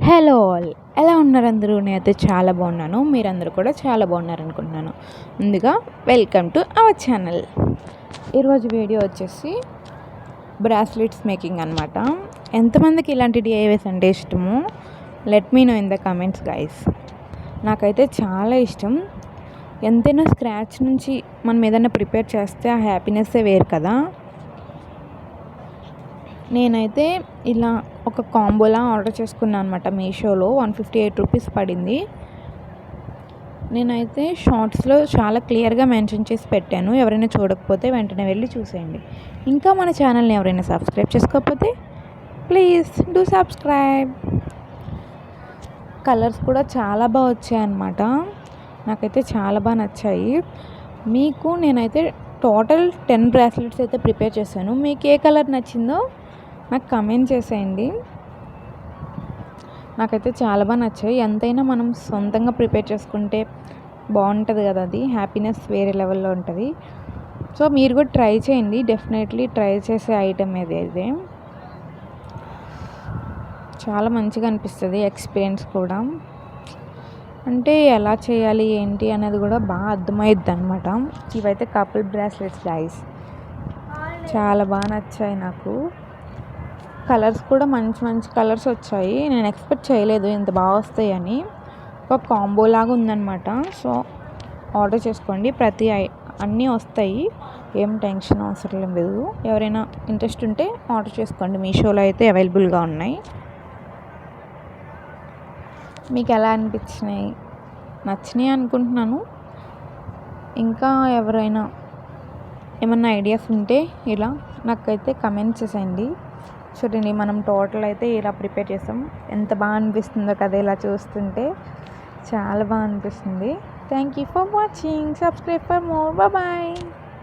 Hello all, ఎలా ఉన్నారు అందరూ? నేనైతే చాలా బాగున్నాను. మీరందరూ కూడా చాలా బాగున్నారు అనుకుంటున్నాను. ముందుగా వెల్కమ్ టు అవర్ ఛానల్. ఈరోజు వీడియో వచ్చేసి బ్రాస్లెట్స్ మేకింగ్ అనమాట. ఎంతమందికి ఇలాంటి డిఐవేస్ అంటే ఇష్టమో let me know in the comments guys. నాకైతే చాలా ఇష్టం. ఎంతైనా స్క్రాచ్ నుంచి మనం ఏదైనా ప్రిపేర్ చేస్తే ఆ హ్యాపీనెస్సే వేరు కదా. నేనైతే ఇలా ఒక కాంబోలా ఆర్డర్ చేసుకున్నాను అనమాట. మీషోలో 158 రూపీస్ పడింది. నేనైతే షార్ట్స్లో చాలా క్లియర్గా మెన్షన్ చేసి పెట్టాను. ఎవరైనా చూడకపోతే వెంటనే వెళ్ళి చూసేయండి. ఇంకా మన ఛానల్ని ఎవరైనా సబ్స్క్రైబ్ చేసుకోకపోతే ప్లీజ్ డూ సబ్స్క్రైబ్. కలర్స్ కూడా చాలా బాగా వచ్చాయన్నమాట. నాకైతే చాలా బాగా నచ్చాయి. మీకు నేనైతే టోటల్ 10 బ్రాస్లెట్స్ అయితే ప్రిపేర్ చేశాను. మీకు ఏ కలర్ నచ్చిందో నాకు కమెంట్ చేసేయండి. నాకైతే చాలా బాగా నచ్చాయి. ఎంతైనా మనం సొంతంగా ప్రిపేర్ చేసుకుంటే బాగుంటుంది కదా, అది హ్యాపీనెస్ వేరే లెవెల్లో ఉంటుంది. సో మీరు కూడా ట్రై చేయండి. డెఫినెట్లీ ట్రై చేసే ఐటెం ఇది చాలా మంచిగా అనిపిస్తుంది. ఎక్స్పీరియన్స్ కూడా అంటే ఎలా చేయాలి ఏంటి అనేది కూడా బాగా అర్థమవుద్ది అనమాట. ఇవైతే కపుల్ బ్రాస్లెట్స్ గైస్, చాలా బాగా నచ్చాయి నాకు. కలర్స్ కూడా మంచి మంచి కలర్స్ వచ్చాయి. నేను ఎక్స్పెక్ట్ చేయలేదు ఇంత బాగా వస్తాయని. ఒక కాంబో లాగా ఉందన్నమాట. సో ఆర్డర్ చేసుకోండి. అన్నీ వస్తాయి, ఏం టెన్షన్ అవసరం లేదు. ఎవరైనా ఇంట్రెస్ట్ ఉంటే ఆర్డర్ చేసుకోండి. మీషోలో అయితే అవైలబుల్గా ఉన్నాయి. మీకు ఎలా అనిపించినాయి? నచ్చినాయి అనుకుంటున్నాను. ఇంకా ఎవరైనా ఏమన్నా ఐడియాస్ ఉంటే ఇలా నాకైతే కమెంట్ చేసేయండి. చూడండి, మనం టోటల్ అయితే ఇలా ప్రిపేర్ చేసాం. ఎంత బాగా అనిపిస్తుందో కదా ఇలా చూస్తుంటే, చాలా బాగా అనిపిస్తుంది. Thank you for watching. Subscribe for more. Bye.